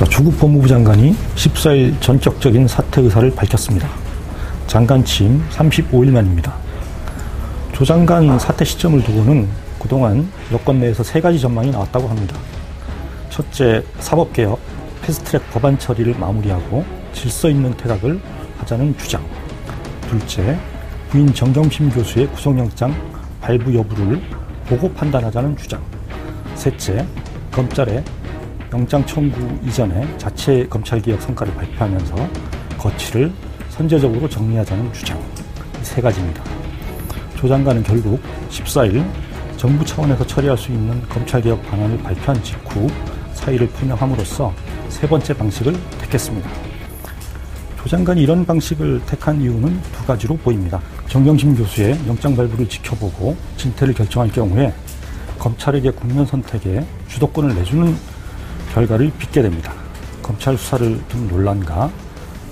조국 법무부 장관이 14일 전격적인 사퇴 의사를 밝혔습니다. 장관 취임 35일 만입니다. 조 장관 사퇴 시점을 두고는 그동안 여권 내에서 세 가지 전망이 나왔다고 합니다. 첫째, 사법개혁, 패스트트랙 법안 처리를 마무리하고 질서 있는 퇴각을 하자는 주장. 둘째, 부인 정경심 교수의 구속영장 발부 여부를 보고 판단하자는 주장. 셋째, 검찰의 영장 청구 이전에 자체 검찰개혁 성과를 발표하면서 거취를 선제적으로 정리하자는 주장. 이 세 가지입니다. 조 장관은 결국 14일 정부 차원에서 처리할 수 있는 검찰개혁 방안을 발표한 직후 사의를 표명함으로써 세 번째 방식을 택했습니다. 조 장관이 이런 방식을 택한 이유는 두 가지로 보입니다. 정경심 교수의 영장 발부를 지켜보고 진퇴를 결정할 경우에 검찰에게 국면 선택에 주도권을 내주는 결과를 빚게 됩니다. 검찰 수사를 둔 논란과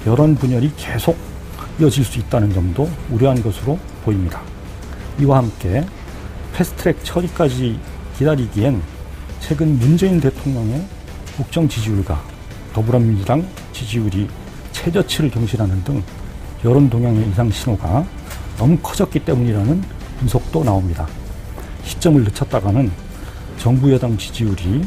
여론 분열이 계속 이어질 수 있다는 점도 우려한 것으로 보입니다. 이와 함께 패스트트랙 처리까지 기다리기엔 최근 문재인 대통령의 국정 지지율과 더불어민주당 지지율이 최저치를 경신하는 등 여론 동향의 이상 신호가 너무 커졌기 때문이라는 분석도 나옵니다. 시점을 늦췄다가는 정부 여당 지지율이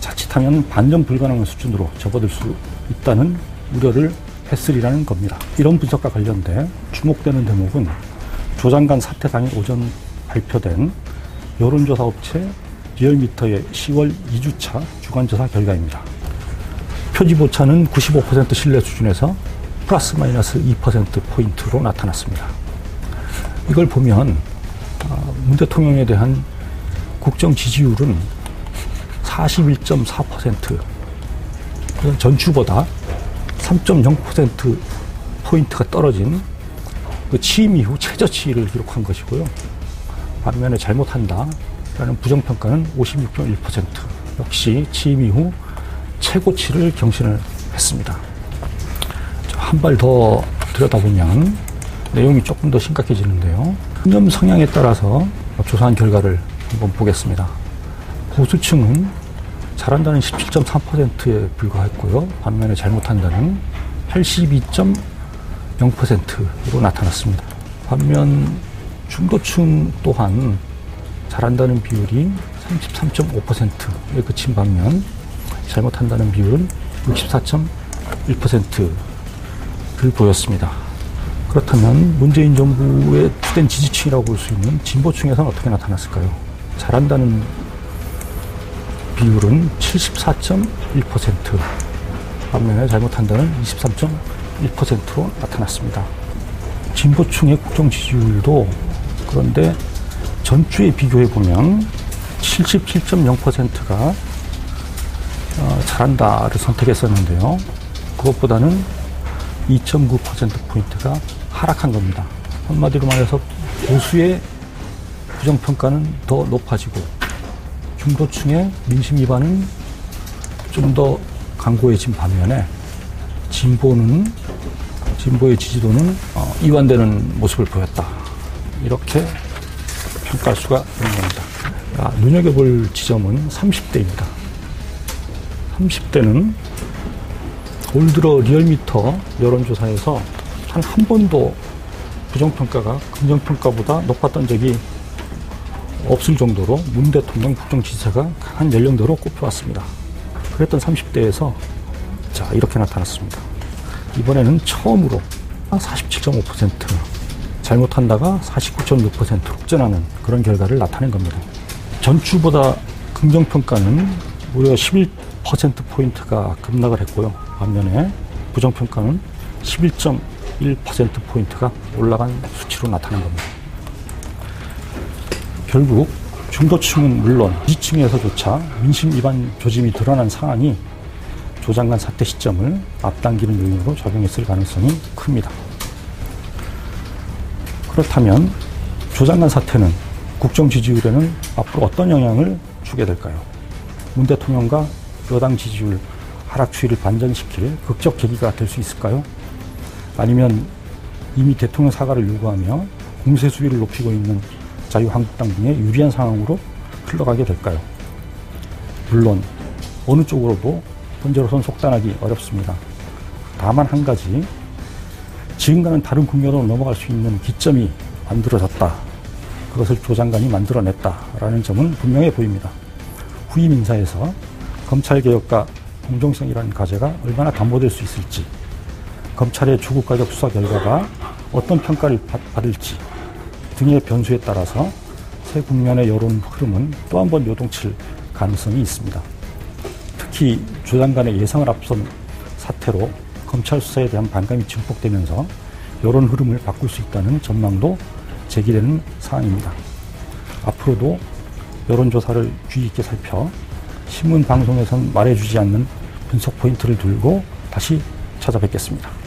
자칫하면 반전 불가능한 수준으로 접어들 수 있다는 우려를 했으리라는 겁니다. 이런 분석과 관련돼 주목되는 대목은 조 장관 사퇴 당일 오전 발표된 여론조사 업체 리얼미터의 10월 2주차 주간조사 결과입니다. 표지 오차는 95% 신뢰 수준에서 플러스 마이너스 2%포인트로 나타났습니다. 이걸 보면 문 대통령에 대한 국정 지지율은 41.4%, 전주보다 3.0%포인트가 떨어진 그 취임 이후 최저치를 기록한 것이고요. 반면에 잘못한다라는 부정평가는 56.1%, 역시 취임 이후 최고치를 경신을 했습니다. 한 발 더 들여다보면 내용이 조금 더 심각해지는데요. 이념 성향에 따라서 조사한 결과를 한번 보겠습니다. 보수층은 잘한다는 17.3%에 불과했고요. 반면에 잘못한다는 82.0%로 나타났습니다. 반면 중도층 또한 잘한다는 비율이 33.5%에 그친 반면 잘못한다는 비율은 64.1%를 보였습니다. 그렇다면 문재인 정부의 주된 지지층이라고 볼 수 있는 진보층에서는 어떻게 나타났을까요? 잘한다는 비율은 74.1%, 반면에 잘못한다는 23.1%로 나타났습니다. 진보층의 국정 지지율도 그런데 전주에 비교해보면 77.0%가 잘한다를 선택했었는데요. 그것보다는 2.9%포인트가 하락한 겁니다. 한마디로 말해서 보수의 부정평가는 더 높아지고 중도층의 민심 위반은 좀 더 강고해진 반면에 진보의 지지도는 이완되는 모습을 보였다. 이렇게 평가할 수가 있는 겁니다. 눈여겨볼 지점은 30대입니다. 30대는 올 들어 리얼미터 여론조사에서 한 번도 부정평가가 긍정평가보다 높았던 적이 없을 정도로 문 대통령 국정 지지세가 강한 연령대로 꼽혀왔습니다. 그랬던 30대에서 이렇게 나타났습니다. 이번에는 처음으로 47.5%, 잘못한다가 49.6%로 역전하는 그런 결과를 나타낸 겁니다. 전주보다 긍정평가는 무려 11%포인트가 급락을 했고요. 반면에 부정평가는 11.1%포인트가 올라간 수치로 나타난 겁니다. 결국 중도층은 물론 지지층에서조차 민심 위반 조짐이 드러난 상황이 조 장관 사퇴 시점을 앞당기는 요인으로 작용했을 가능성이 큽니다. 그렇다면 조 장관 사퇴는 국정 지지율에는 앞으로 어떤 영향을 주게 될까요? 문 대통령과 여당 지지율 하락 추이를 반전시킬 극적 계기가 될 수 있을까요? 아니면 이미 대통령 사과를 요구하며 공세 수위를 높이고 있는 자유한국당 등의 유리한 상황으로 흘러가게 될까요? 물론 어느 쪽으로도 현재로선 속단하기 어렵습니다. 다만 한 가지, 지금과는 다른 국면으로 넘어갈 수 있는 기점이 만들어졌다. 그것을 조 장관이 만들어냈다라는 점은 분명해 보입니다. 후임 인사에서 검찰개혁과 공정성이라는 과제가 얼마나 담보될 수 있을지, 검찰의 주국가격 수사 결과가 어떤 평가를 받을지 등의 변수에 따라서 새 국면의 여론 흐름은 또 한 번 요동칠 가능성이 있습니다. 특히 조 장관의 예상을 앞선 사태로 검찰 수사에 대한 반감이 증폭되면서 여론 흐름을 바꿀 수 있다는 전망도 제기되는 사안입니다. 앞으로도 여론조사를 주의 깊게 살펴 신문 방송에선 말해주지 않는 분석 포인트를 들고 다시 찾아뵙겠습니다.